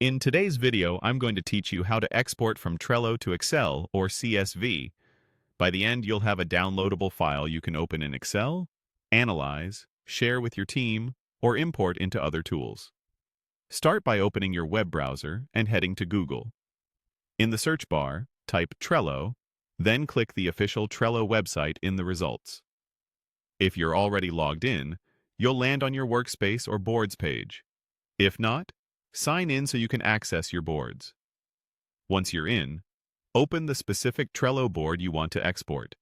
In today's video, I'm going to teach you how to export from Trello to Excel or CSV. By the end, you'll have a downloadable file you can open in Excel, analyze, share with your team, or import into other tools. Start by opening your web browser and heading to Google. In the search bar, type Trello, then click the official Trello website in the results. If you're already logged in, you'll land on your workspace or boards page. If not, sign in so you can access your boards. Once you're in, open the specific Trello board you want to export.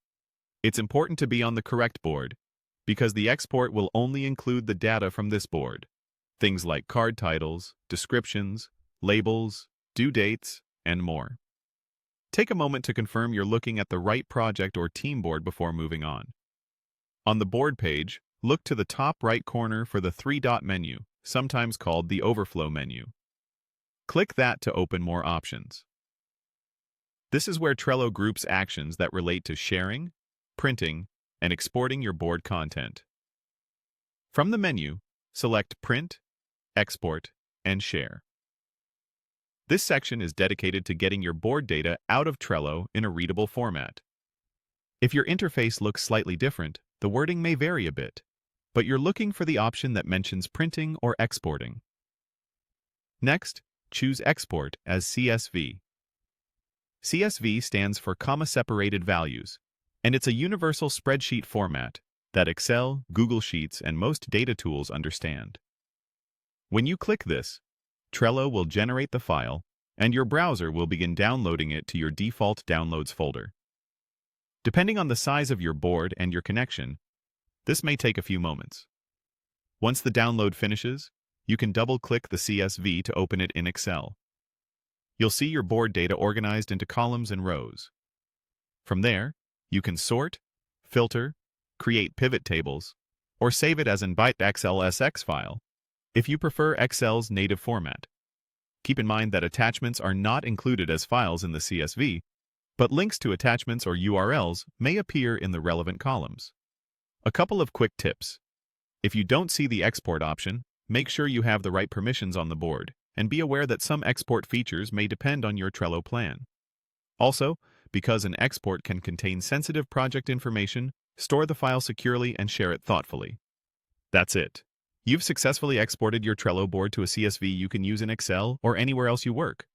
It's important to be on the correct board, because the export will only include the data from this board. Things like card titles, descriptions, labels, due dates, and more. Take a moment to confirm you're looking at the right project or team board before moving on. On the board page, look to the top right corner for the three-dot menu, sometimes called the overflow menu. Click that to open more options. This is where Trello groups actions that relate to sharing, printing, and exporting your board content. From the menu, select Print, Export, and Share. This section is dedicated to getting your board data out of Trello in a readable format. If your interface looks slightly different, the wording may vary a bit, but you're looking for the option that mentions printing or exporting. Next, choose Export as CSV. CSV stands for comma-separated values, and it's a universal spreadsheet format that Excel, Google Sheets, and most data tools understand. When you click this, Trello will generate the file, and your browser will begin downloading it to your default Downloads folder. Depending on the size of your board and your connection, this may take a few moments. Once the download finishes, you can double-click the CSV to open it in Excel. You'll see your board data organized into columns and rows. From there, you can sort, filter, create pivot tables, or save it as an .xlsx file if you prefer Excel's native format. Keep in mind that attachments are not included as files in the CSV, but links to attachments or URLs may appear in the relevant columns. A couple of quick tips. If you don't see the export option, make sure you have the right permissions on the board, and be aware that some export features may depend on your Trello plan. Also, because an export can contain sensitive project information, store the file securely and share it thoughtfully. That's it. You've successfully exported your Trello board to a CSV you can use in Excel or anywhere else you work.